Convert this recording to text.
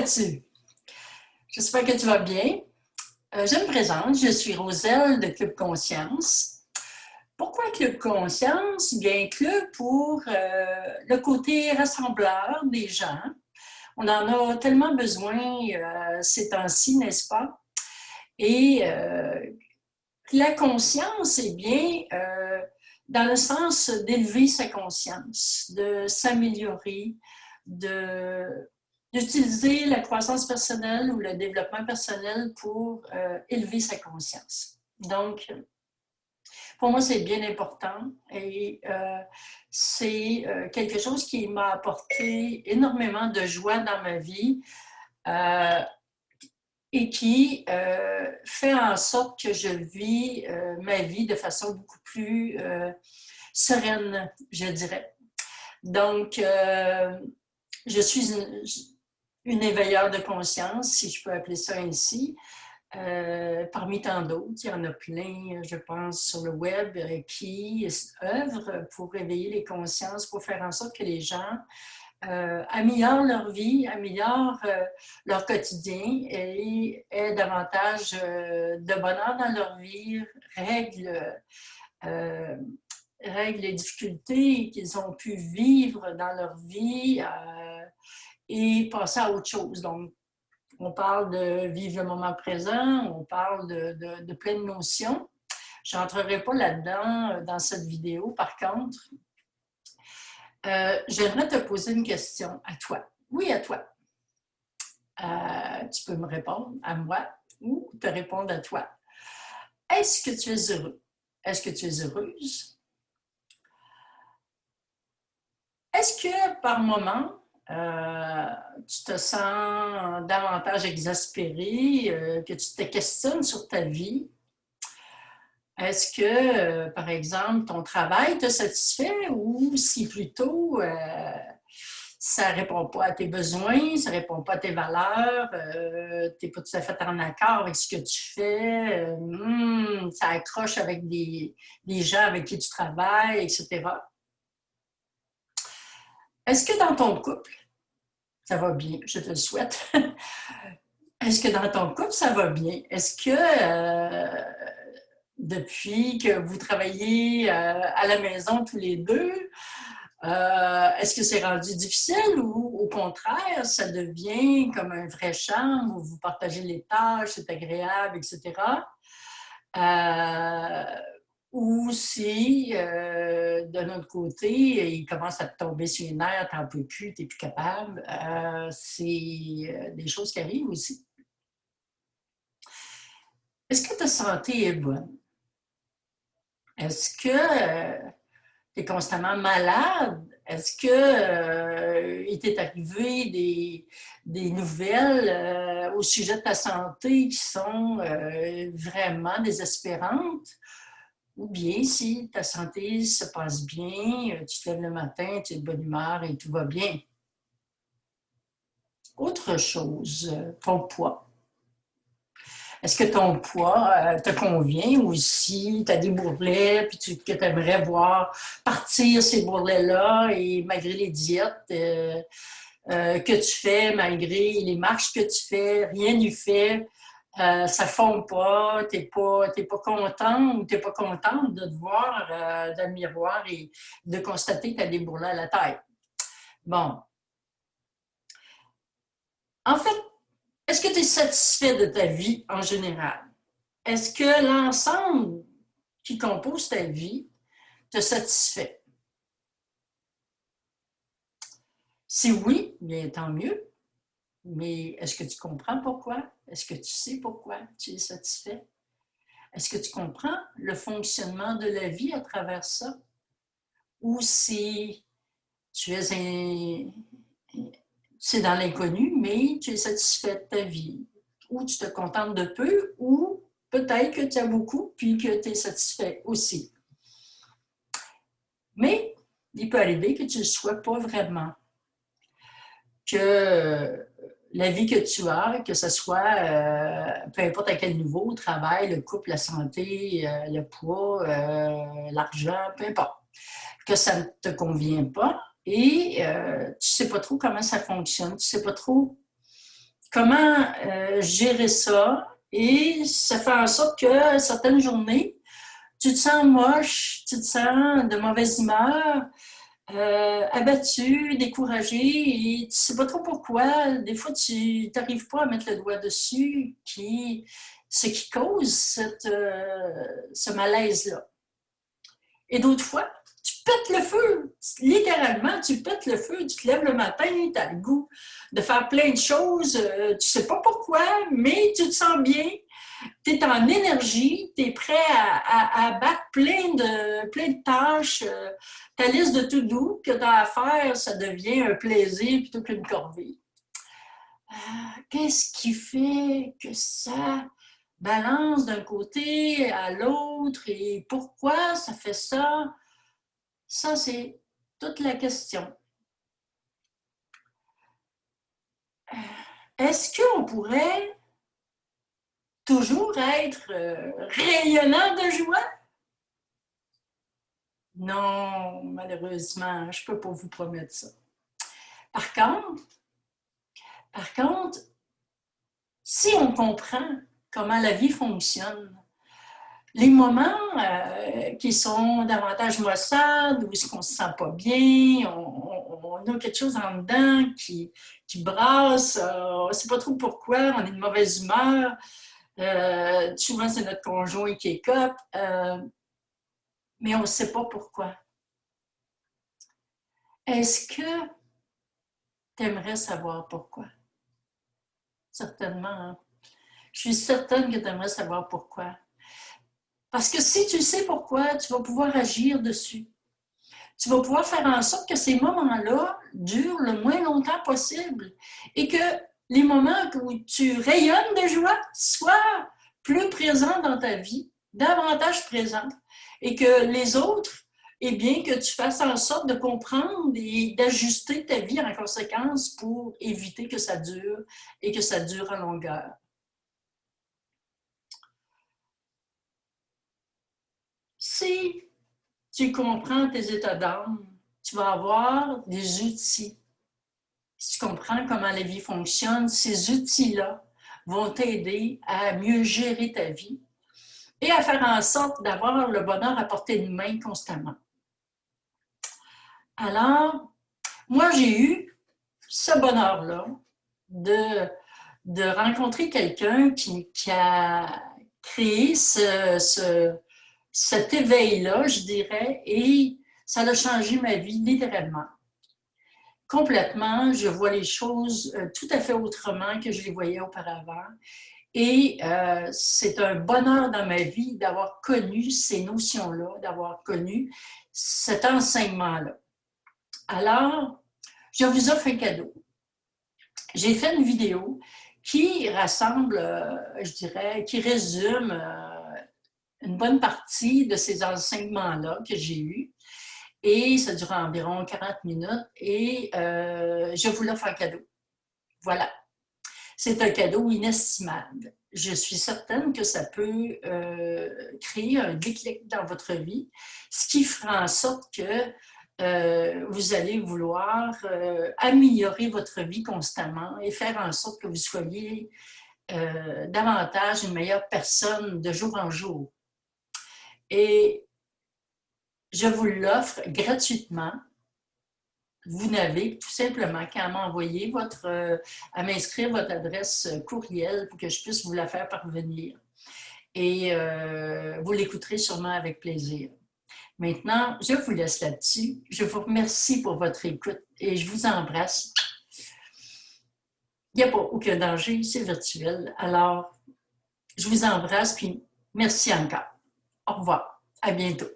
vas-tu? J'espère que tu vas bien. Je me présente, je suis Roselle de Club Conscience. Pourquoi Club Conscience? Bien, Club pour le côté rassembleur des gens. On en a tellement besoin ces temps-ci, n'est-ce pas? Et la conscience, eh bien, dans le sens d'élever sa conscience, de s'améliorer, d'utiliser la croissance personnelle ou le développement personnel pour élever sa conscience. Donc, pour moi, c'est bien important et c'est quelque chose qui m'a apporté énormément de joie dans ma vie et qui fait en sorte que je vis ma vie de façon beaucoup plus sereine, je dirais. Donc, je suis une éveilleur de conscience, si je peux appeler ça ainsi, parmi tant d'autres. Il y en a plein, je pense, sur le web qui œuvrent pour réveiller les consciences, pour faire en sorte que les gens améliorent leur vie, améliorent leur quotidien et aient davantage de bonheur dans leur vie, règlent les difficultés qu'ils ont pu vivre dans leur vie et passer à autre chose. Donc, on parle de vivre le moment présent, on parle de plein de notions. Je n'entrerai pas là-dedans dans cette vidéo. Par contre, j'aimerais te poser une question à toi. Oui, à toi. Tu peux me répondre à moi ou te répondre à toi. Est-ce que tu es heureux? Est-ce que tu es heureuse? Est-ce que par moment, tu te sens davantage exaspéré, que tu te questionnes sur ta vie? Est-ce que, par exemple, ton travail te satisfait ou si plutôt ça ne répond pas à tes besoins, ça ne répond pas à tes valeurs, tu n'es pas tout à fait en accord avec ce que tu fais, ça accroche avec des gens avec qui tu travailles, etc. Est-ce que dans ton couple, ça va bien? Je te le souhaite. Est-ce que dans ton couple, ça va bien? Est-ce que depuis que vous travaillez à la maison tous les deux, est-ce que c'est rendu difficile ou au contraire, ça devient comme un vrai charme où vous partagez les tâches, c'est agréable, etc. Ou si, de notre côté, il commence à te tomber sur les nerfs, t'en peux plus, t'es plus capable, c'est des choses qui arrivent aussi. Est-ce que ta santé est bonne? Est-ce que tu es constamment malade? Est-ce qu'il t'est arrivé des nouvelles au sujet de ta santé qui sont vraiment désespérantes? Ou bien si ta santé se passe bien, tu te lèves le matin, tu es de bonne humeur et tout va bien. Autre chose, ton poids. Est-ce que ton poids te convient ou si tu as des bourrelets puis que tu aimerais voir partir ces bourrelets-là et malgré les diètes que tu fais, malgré les marches que tu fais, rien n'y fait, ça ne fond pas, tu n'es pas content ou tu n'es pas contente de te voir dans le miroir et de constater que tu as des bourrelets à la tête. Bon. En fait, est-ce que tu es satisfait de ta vie en général? Est-ce que l'ensemble qui compose ta vie te satisfait? Si oui, bien tant mieux. Mais est-ce que tu comprends pourquoi? Est-ce que tu sais pourquoi tu es satisfait? Est-ce que tu comprends le fonctionnement de la vie à travers ça? Ou si tu es c'est dans l'inconnu, mais tu es satisfait de ta vie? Ou tu te contentes de peu, ou peut-être que tu as beaucoup, puis que tu es satisfait aussi. Mais il peut arriver que tu ne le sois pas vraiment. Que la vie que tu as, que ce soit, peu importe à quel niveau, le travail, le couple, la santé, le poids, l'argent, peu importe, que ça ne te convient pas et tu ne sais pas trop comment ça fonctionne, tu ne sais pas trop comment gérer ça. Et ça fait en sorte que certaines journées, tu te sens moche, tu te sens de mauvaise humeur, abattu, découragé, et tu ne sais pas trop pourquoi. Des fois, tu n'arrives pas à mettre le doigt dessus, ce qui cause ce malaise-là. Et d'autres fois, tu pètes le feu. Littéralement, tu pètes le feu. Tu te lèves le matin, tu as le goût de faire plein de choses. Tu ne sais pas pourquoi, mais tu te sens bien. Tu es en énergie. Tu es prêt à battre plein de tâches. Ta liste de to-do que tu as à faire, ça devient un plaisir plutôt qu'une corvée. Qu'est-ce qui fait que ça balance d'un côté à l'autre et pourquoi ça fait ça? Ça, c'est toute la question. Est-ce qu'on pourrait toujours être rayonnant de joie? Non, malheureusement, je ne peux pas vous promettre ça. Par contre, si on comprend comment la vie fonctionne, les moments qui sont davantage maussades, où est-ce qu'on ne se sent pas bien, on a quelque chose en dedans qui brasse, on ne sait pas trop pourquoi, on est de mauvaise humeur, souvent c'est notre conjoint qui écope, mais on ne sait pas pourquoi. Est-ce que tu aimerais savoir pourquoi? Certainement. Hein? Je suis certaine que tu aimerais savoir pourquoi. Parce que si tu sais pourquoi, tu vas pouvoir agir dessus. Tu vas pouvoir faire en sorte que ces moments-là durent le moins longtemps possible et que les moments où tu rayonnes de joie soient plus présents dans ta vie, davantage présents, et que les autres, eh bien, que tu fasses en sorte de comprendre et d'ajuster ta vie en conséquence pour éviter que ça dure et que ça dure en longueur. Si tu comprends tes états d'âme, tu vas avoir des outils. Si tu comprends comment la vie fonctionne, ces outils-là vont t'aider à mieux gérer ta vie et à faire en sorte d'avoir le bonheur à portée de main constamment. Alors, moi, j'ai eu ce bonheur-là de rencontrer quelqu'un qui a créé cet éveil-là, je dirais, et ça a changé ma vie littéralement. Complètement, je vois les choses tout à fait autrement que je les voyais auparavant. Et c'est un bonheur dans ma vie d'avoir connu ces notions-là, d'avoir connu cet enseignement-là. Alors, je vous offre un cadeau. J'ai fait une vidéo qui rassemble, je dirais, qui résume une bonne partie de ces enseignements-là que j'ai eus. Et ça dure environ 40 minutes et je vous l'offre en cadeau. Voilà. C'est un cadeau inestimable. Je suis certaine que ça peut créer un déclic dans votre vie, ce qui fera en sorte que vous allez vouloir améliorer votre vie constamment et faire en sorte que vous soyez davantage une meilleure personne de jour en jour. Et je vous l'offre gratuitement. Vous n'avez tout simplement qu'à m'envoyer à m'inscrire votre adresse courriel pour que je puisse vous la faire parvenir. Et vous l'écouterez sûrement avec plaisir. Maintenant, je vous laisse là-dessus. Je vous remercie pour votre écoute et je vous embrasse. Il n'y a pas aucun danger, c'est virtuel. Alors, je vous embrasse puis merci encore. Au revoir. À bientôt.